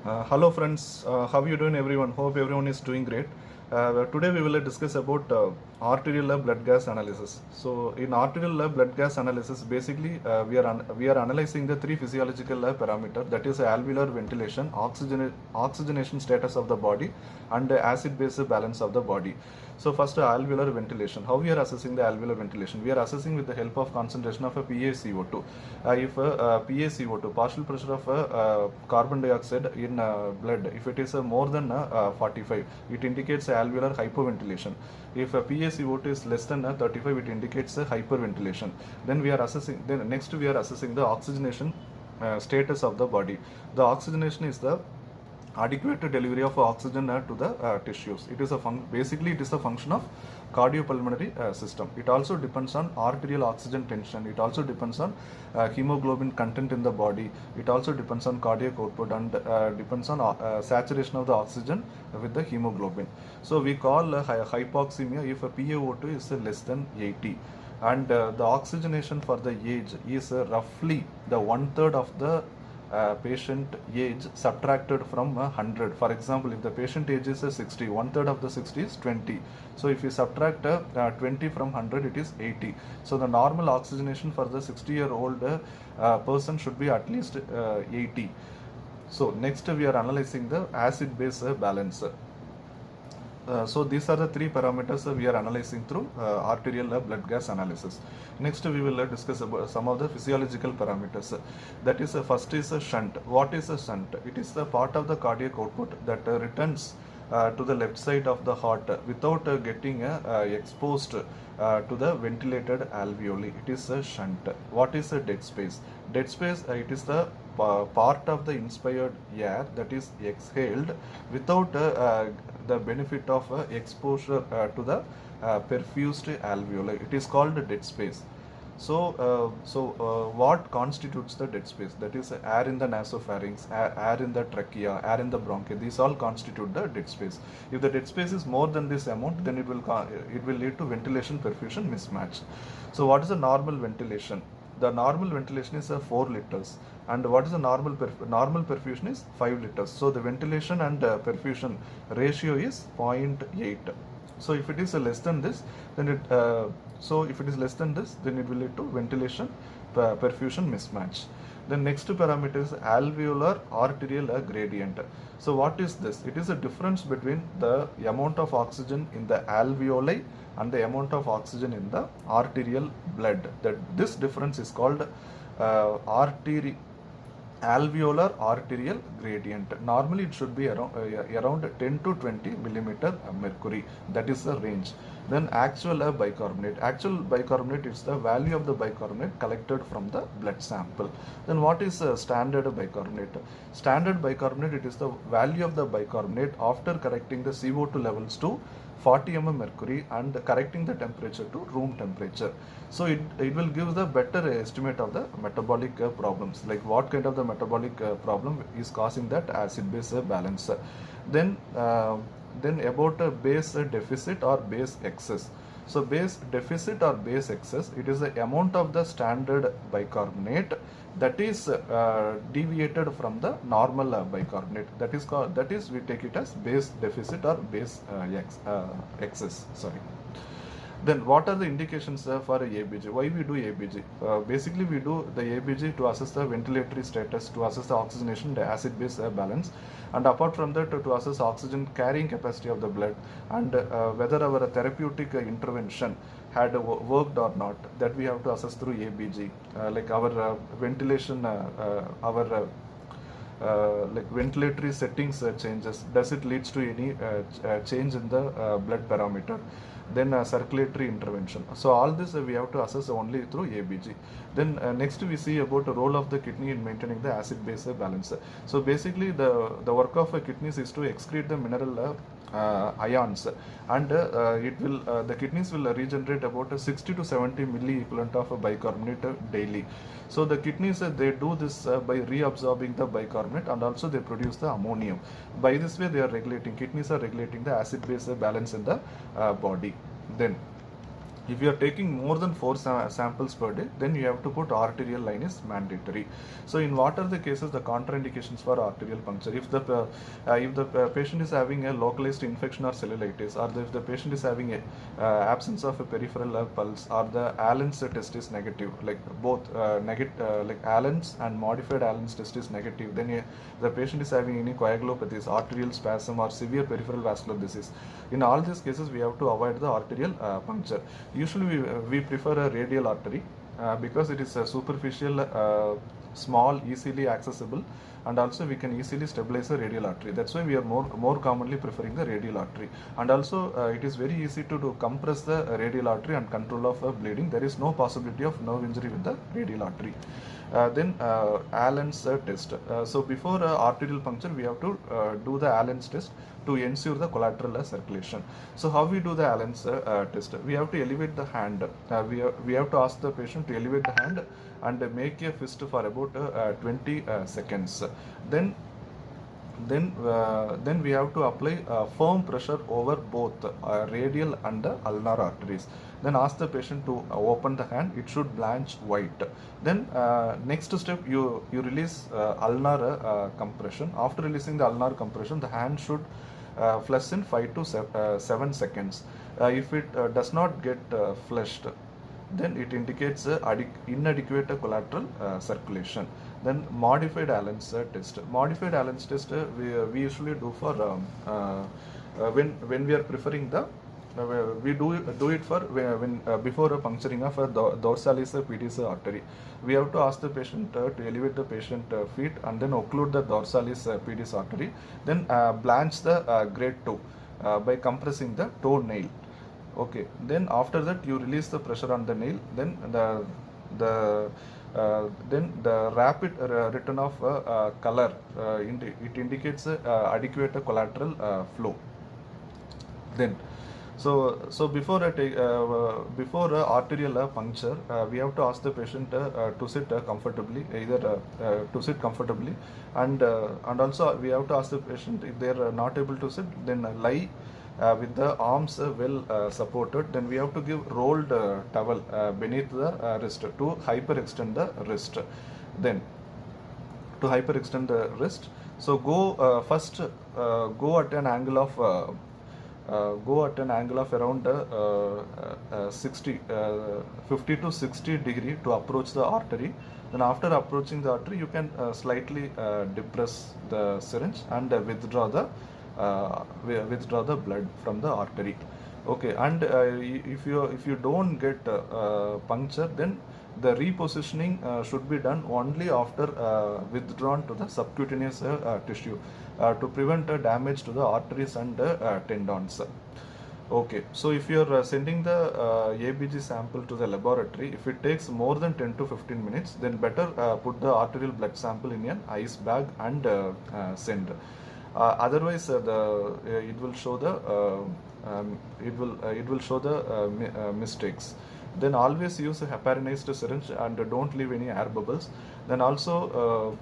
Hello friends, how are you doing everyone? Hope everyone is doing great. Today we will discuss about arterial blood gas analysis. So in arterial blood gas analysis, basically we are analyzing the three physiological parameter, that is alveolar ventilation, oxygenation status of the body, and acid-base balance of the body. So first alveolar ventilation. How we are assessing the alveolar ventilation? We are assessing with the help of concentration of a PaCO2. If PaCO2, partial pressure of carbon dioxide in blood, if it is more than 45, it indicates alveolar hypoventilation. If PaCO2 is less than 35, it indicates hyperventilation. Then we are assessing. Then next we are assessing the oxygenation status of the body. The oxygenation is the adequate delivery of oxygen to the tissues. It is basically it is a function of cardiopulmonary system. It also depends on arterial oxygen tension. It also depends on hemoglobin content in the body. It also depends on cardiac output and depends on saturation of the oxygen with the hemoglobin. So we call hypoxemia if a PaO2 is less than 80. And the oxygenation for the age is roughly the 1/3 of the patient age subtracted from 100. For example, if the patient age is 60, 1/3 of the 60 is 20. So if you subtract 20 from 100, it is 80. So the normal oxygenation for the 60-year-old person should be at least 80. So next we are analyzing the acid-base balance. So these are the three parameters we are analyzing through arterial blood gas analysis. Next we will discuss about some of the physiological parameters. That is first is a shunt. What is a shunt? It is the part of the cardiac output that returns to the left side of the heart without getting exposed to the ventilated alveoli. It is a shunt. What is a dead space? Dead space, it is the part of the inspired air that is exhaled without the benefit of exposure to the perfused alveoli. It is called dead space. So, what constitutes the dead space? That is air in the nasopharynx, air in the trachea, air in the bronchi. These all constitute the dead space. If the dead space is more than this amount, then it will lead to ventilation perfusion mismatch. So, what is the normal ventilation? The normal ventilation is 4 liters, and what is the normal perfusion is 5 liters. So the ventilation and perfusion ratio is 0.8. So if it is less than this, then it will lead to ventilation perfusion mismatch. The next parameter is alveolar arterial gradient. So what is this? It is a difference between the amount of oxygen in the alveoli and the amount of oxygen in the arterial blood. This difference is called alveolar arterial gradient. Normally it should be around 10 to 20 millimeter mercury. That is the range. Then actual bicarbonate. Actual bicarbonate is the value of the bicarbonate collected from the blood sample. Then what is standard bicarbonate? Standard bicarbonate, it is the value of the bicarbonate after correcting the CO2 levels to 40 mm mercury and correcting the temperature to room temperature. So it will give the better estimate of the metabolic problems, like what kind of the metabolic problem is causing that acid-base balance. Then about base deficit or base excess. So base deficit or base excess, it is the amount of the standard bicarbonate that is deviated from the normal bicarbonate. That is we take it as base deficit or base excess. Sorry. Then what are the indications for ABG? Why we do ABG? Basically we do the ABG to assess the ventilatory status, to assess the oxygenation, the acid-base balance, and apart from that to assess oxygen carrying capacity of the blood, and whether our therapeutic intervention had worked or not. That we have to assess through ABG. Like our ventilation, like ventilatory settings changes. Does it leads to any change in the blood parameter? Then circulatory intervention. So all this we have to assess only through ABG. Then next we see about the role of the kidney in maintaining the acid-base balance. So basically the work of kidneys is to excrete the mineral ions, and the kidneys will regenerate about 60 to 70 milli equivalent of bicarbonate daily. So the kidneys they do this by reabsorbing the bicarbonate, and also they produce the ammonium. By this way kidneys are regulating the acid-base balance in the body. Then If you are taking more than 4 samples per day, then you have to put arterial line is mandatory. So in what are the cases, the contraindications for arterial puncture? If the patient is having a localized infection or cellulitis, or if the patient is having a absence of a peripheral pulse, or the Allen's test is negative, like both like Allen's and modified Allen's test is negative, then the patient is having any coagulopathies, arterial spasm, or severe peripheral vascular disease. In all these cases, we have to avoid the arterial puncture. Usually we prefer a radial artery because it is superficial, small, easily accessible, and also we can easily stabilize the radial artery. That's why we are more commonly preferring the radial artery. And also it is very easy to compress the radial artery and control of bleeding. There is no possibility of nerve injury with the radial artery. Then Allen's test. So before arterial puncture, we have to do the Allen's test to ensure the collateral circulation. So how we do the Allen's test? We have to elevate the hand. We have to ask the patient to elevate the hand and make a fist for about 20 seconds. Then we have to apply firm pressure over both radial and the ulnar arteries. Then ask the patient to open the hand. It should blanch white. Then next step, you release ulnar compression. After releasing the ulnar compression, the hand should flush in 5 to 7 seconds. If it does not get flushed, then it indicates inadequate collateral circulation. Then modified Allen's test. Modified Allen's test we usually do for when we are preferring the we do it for when before puncturing of a dorsalis pedis artery. We have to ask the patient to elevate the patient feet and then occlude the dorsalis pedis artery. Then blanch the grade 2 by compressing the toenail. Okay. Then after that, you release the pressure on the nail. Then then the rapid return of color it indicates adequate collateral flow. Then so before arterial puncture, we have to ask the patient to sit comfortably, either to sit comfortably, and also we have to ask the patient, if they are not able to sit, then lie with the arms well supported. Then we have to give rolled towel beneath the wrist to hyperextend the wrist. Then to hyperextend the wrist, so go first go at an angle of around 50 to 60 degree to approach the artery. Then after approaching the artery, you can slightly depress the syringe and withdraw the blood from the artery. Okay. And if you don't get puncture, then the repositioning should be done only after withdrawn to the subcutaneous tissue to prevent damage to the arteries and tendons. Okay, so if you are sending the ABG sample to the laboratory, if it takes more than 10 to 15 minutes, then better put the arterial blood sample in an ice bag and send. Otherwise, it will show the mistakes. Then always use a heparinized syringe and don't leave any air bubbles. Then also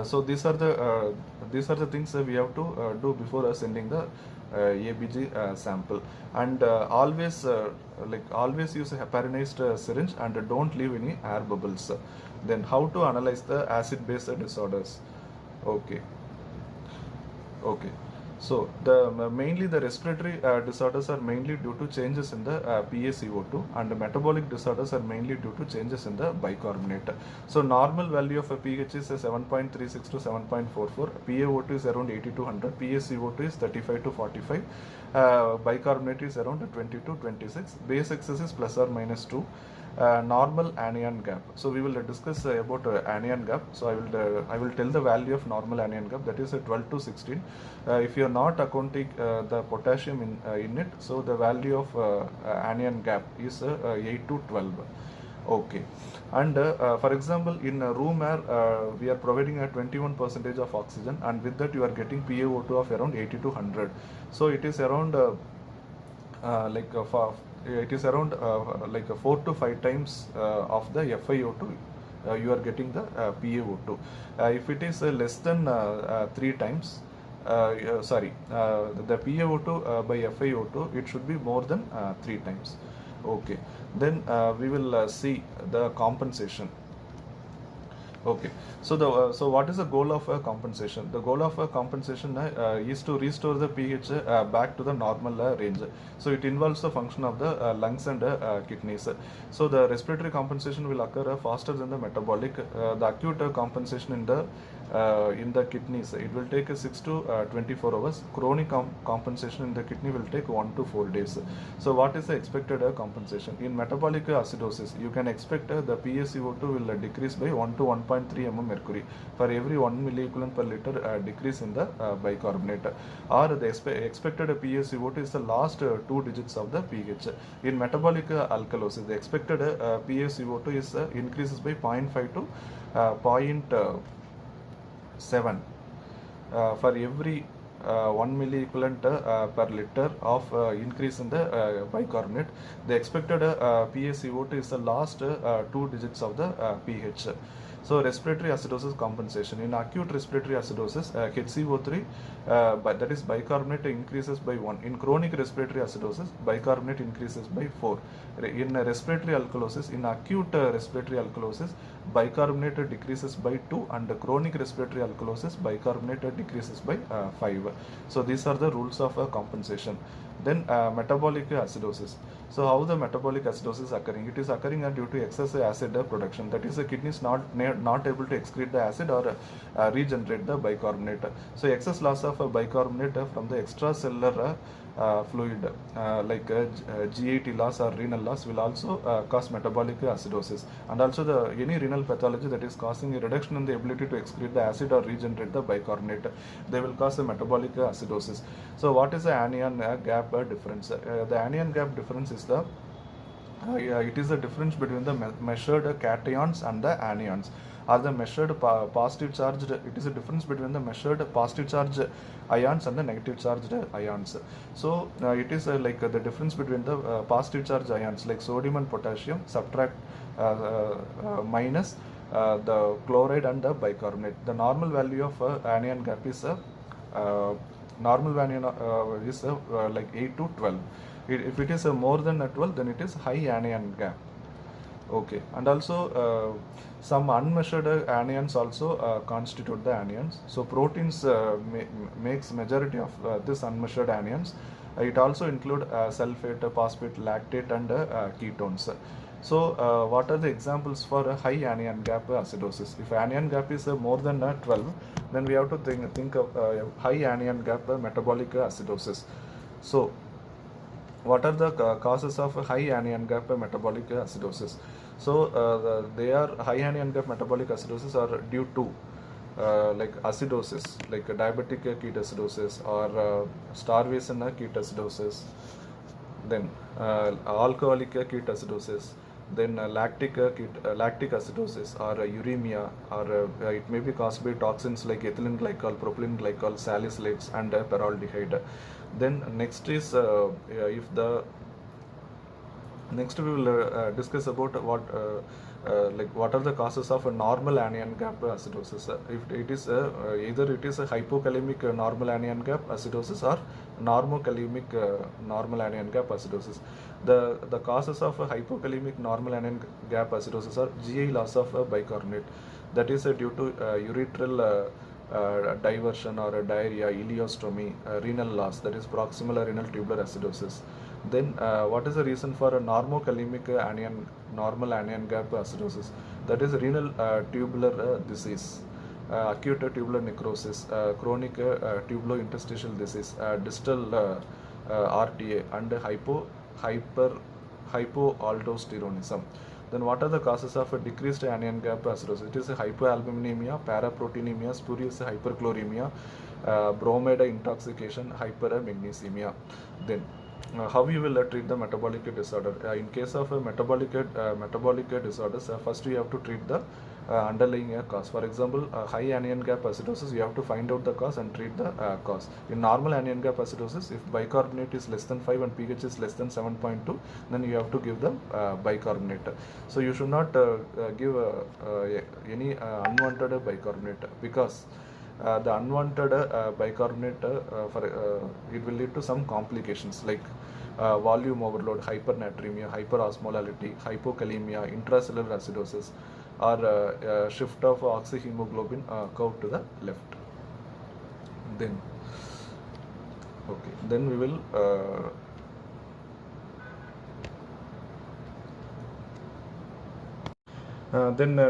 so these are the things that we have to do before sending the ABG sample. And always use a heparinized syringe and don't leave any air bubbles. Then how to analyze the acid-base disorders? Okay. So mainly the respiratory disorders are mainly due to changes in the PaCO2, and the metabolic disorders are mainly due to changes in the bicarbonate. So normal value of a pH is 7.36 to 7.44, PaO2 is around 80 to 100, PaCO2 is 35 to 45, bicarbonate is around 20 to 26, base excess is plus or minus 2. Normal anion gap. So we will discuss about anion gap. So I will tell the value of normal anion gap, that is 12 to 16. If you are not accounting the potassium in it, so the value of anion gap is 8 to 12. Okay. And for example, in room air, we are providing a 21% of oxygen, and with that you are getting PaO2 of around 80 to 100. So it is around it is around 4 to 5 times of the FiO2 you are getting the PaO2. If it is less than 3 times, the PaO2 by FiO2, it should be more than 3 times. Okay, then we will see the compensation. Okay, so what is the goal of compensation? The goal of compensation is to restore the pH back to the normal range. So it involves the function of the lungs and kidneys. So the respiratory compensation will occur faster than the metabolic. The acute compensation in the kidneys, it will take 6 to 24 hours. Chronic compensation in the kidney will take 1 to 4 days. So what is the expected compensation? In metabolic acidosis, you can expect the PaCO2 will decrease by 1 to 1.3 mm mercury for every 1 milliequivalent per liter decrease in the bicarbonate, or the expected PaCO2 is the last 2 digits of the pH. In metabolic alkalosis, the expected PaCO2 is increases by 0.5 to 0.7 for every 1 milliequivalent per liter of increase in the bicarbonate. The expected PaCO2 is the last 2 digits of the pH. So respiratory acidosis compensation. In acute respiratory acidosis, HCO3, that is bicarbonate, increases by 1. In chronic respiratory acidosis, bicarbonate increases by 4. In respiratory alkalosis, in acute respiratory alkalosis, bicarbonate decreases by 2, and chronic respiratory alkalosis, bicarbonate decreases by 5. So these are the rules of compensation. Then metabolic acidosis. So how the metabolic acidosis is occurring? It is occurring due to excess acid production. That is, the kidney is not able to excrete the acid or regenerate the bicarbonate. So excess loss of bicarbonate from the extracellular fluid like GAT loss or renal loss will also cause metabolic acidosis. And also any renal pathology that is causing a reduction in the ability to excrete the acid or regenerate the bicarbonate, they will cause a metabolic acidosis. So what is the anion gap difference? The anion gap difference is it is the difference between the measured cations and the anions, or the measured positive charged. It is a difference between the measured positive charged ions and the negative charged ions. So it is like the difference between the positive charged ions like sodium and potassium subtract minus the chloride and the bicarbonate. The normal value of anion gap is normal value is like 8 to 12. If it is more than 12, then it is high anion gap. Okay, and also some unmeasured anions also constitute the anions. So proteins makes majority of this unmeasured anions. It also include sulfate, phosphate, lactate, and ketones. So what are the examples for a high anion gap acidosis? If anion gap is more than 12, then we have to think of high anion gap metabolic acidosis. So what are the causes of high anion gap metabolic acidosis? So they are high anion gap metabolic acidosis are due to like acidosis, like diabetic ketoacidosis or starvation ketoacidosis, then alcoholic ketoacidosis, then lactic acidosis, or uremia, or it may be caused by toxins like ethylene glycol, propylene glycol, salicylates, and peroxaldehyde. Then next is next we will discuss about what are the causes of a normal anion gap acidosis. If it is either it is a hypokalemic normal anion gap acidosis or normokalemic normal anion gap acidosis. The causes of a hypokalemic normal anion gap acidosis are GI loss of bicarbonate, that is due to urethral diversion or diarrhea, ileostomy, renal loss, that is proximal renal tubular acidosis. Then what is the reason for a normokalemic normal anion gap acidosis? That is renal tubular disease, acute tubular necrosis, chronic tubulointerstitial disease, distal RTA, and hypoaldosteronism. Then what are the causes of a decreased anion gap acidosis? It is hypoalbuminemia, paraproteinemia, spurious hyperchloremia, bromide intoxication, hypermagnesemia. Then how you will treat the metabolic disorder? In case of metabolic disorders, first you have to treat the underlying cause. For example, high anion gap acidosis, you have to find out the cause and treat the cause. In normal anion gap acidosis, if bicarbonate is less than 5 and pH is less than 7.2, then you have to give the bicarbonate. So you should not give any unwanted bicarbonate, because The unwanted bicarbonate it will lead to some complications like volume overload, hypernatremia, hyperosmolality, hypokalemia, intracellular acidosis, or shift of oxyhemoglobin curve to the left. Then we will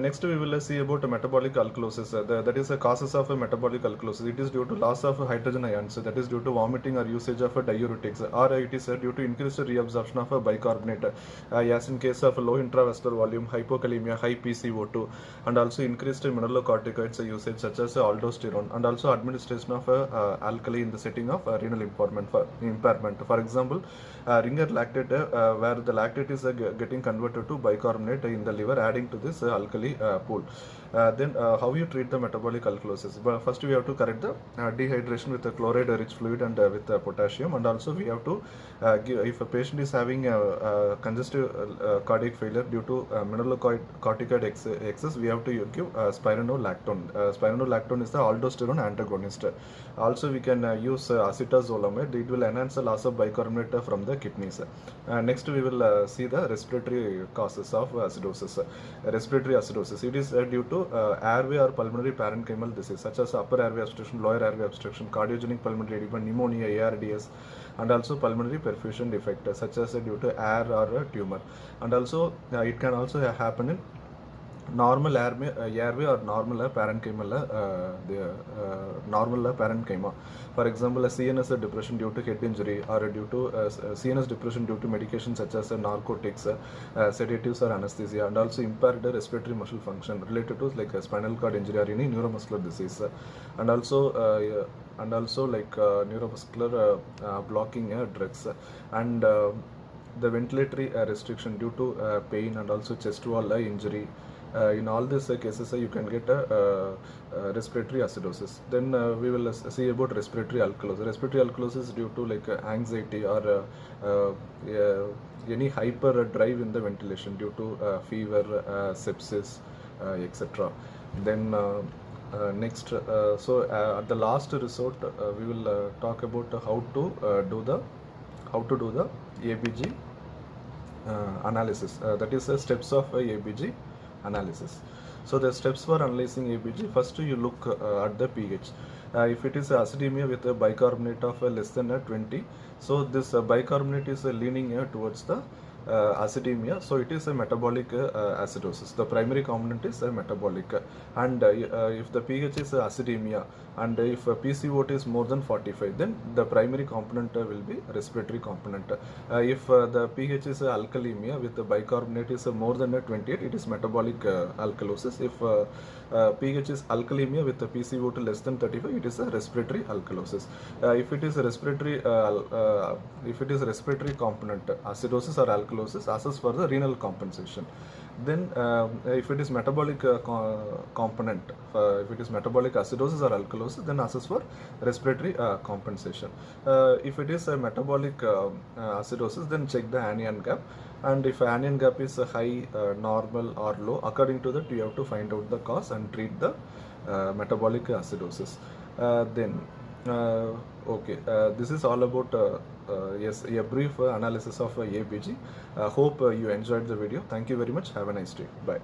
next we will see about metabolic alkalosis. That is the causes of metabolic alkalosis. It is due to loss of hydrogen ions. That is due to vomiting or usage of diuretics, or it is due to increased reabsorption of bicarbonate, as in case of low intravascular volume, hypokalemia, high PCO2, and also increased mineralocorticoids usage such as aldosterone, and also administration of alkali in the setting of renal impairment. For example, Ringer lactate, where the lactate is getting converted to bicarbonate in the liver, adding to this alkali pool. Then how you treat the metabolic alkalosis? But first we have to correct the dehydration with the chloride rich fluid and with potassium, and also we have to give, if a patient is having congestive cardiac failure due to mineralocorticoid excess, we have to give spironolactone. Spironolactone is the aldosterone antagonist. Also we can use acetazolamide. It will enhance the loss of bicarbonate from the kidneys. Next we will see the respiratory causes of acidosis. Respiratory acidosis, it is due to airway or pulmonary parenchymal disease such as upper airway obstruction, lower airway obstruction, cardiogenic pulmonary edema, pneumonia, ARDS, and also pulmonary perfusion defect such as due to air or a tumor. And also it can also happen in normal airway or normal parenchyma. For example, a CNS depression due to head injury, or due to CNS depression due to medication such as narcotics, sedatives or anesthesia, and also impaired respiratory muscle function related to like a spinal cord injury or any neuromuscular disease, and also like neuromuscular blocking drugs, and the ventilatory restriction due to pain and also chest wall injury. In all these cases, you can get a respiratory acidosis. Then we will see about respiratory alkalosis. Respiratory alkalosis is due to like anxiety or any hyper drive in the ventilation due to fever, sepsis, etc. Then next, at the last resort, we will talk about how to do the ABG analysis. That is the steps of ABG analysis. So the steps for analyzing ABG: first you look at the pH. If it is acidemia with a bicarbonate of less than 20, so this bicarbonate is leaning towards the acidemia, so it is a metabolic acidosis. The primary component is metabolic, and if the pH is acidemia and if PCO2 is more than 45, then the primary component will be respiratory component. If the pH is alkalemia with the bicarbonate is more than 28, it is metabolic alkalosis. If pH is alkalemia with the PCO2 less than 35, it is a respiratory alkalosis. If it is respiratory component acidosis or alkalosis, assess for the renal compensation. Then if it is metabolic component, if it is metabolic acidosis or alkalosis, then assess for respiratory compensation. If it is a metabolic acidosis, then check the anion gap, and if anion gap is high, normal or low, according to that you have to find out the cause and treat the metabolic acidosis. This is all about a brief analysis of ABG. Hope you enjoyed the video. Thank you very much. Have a nice day. Bye.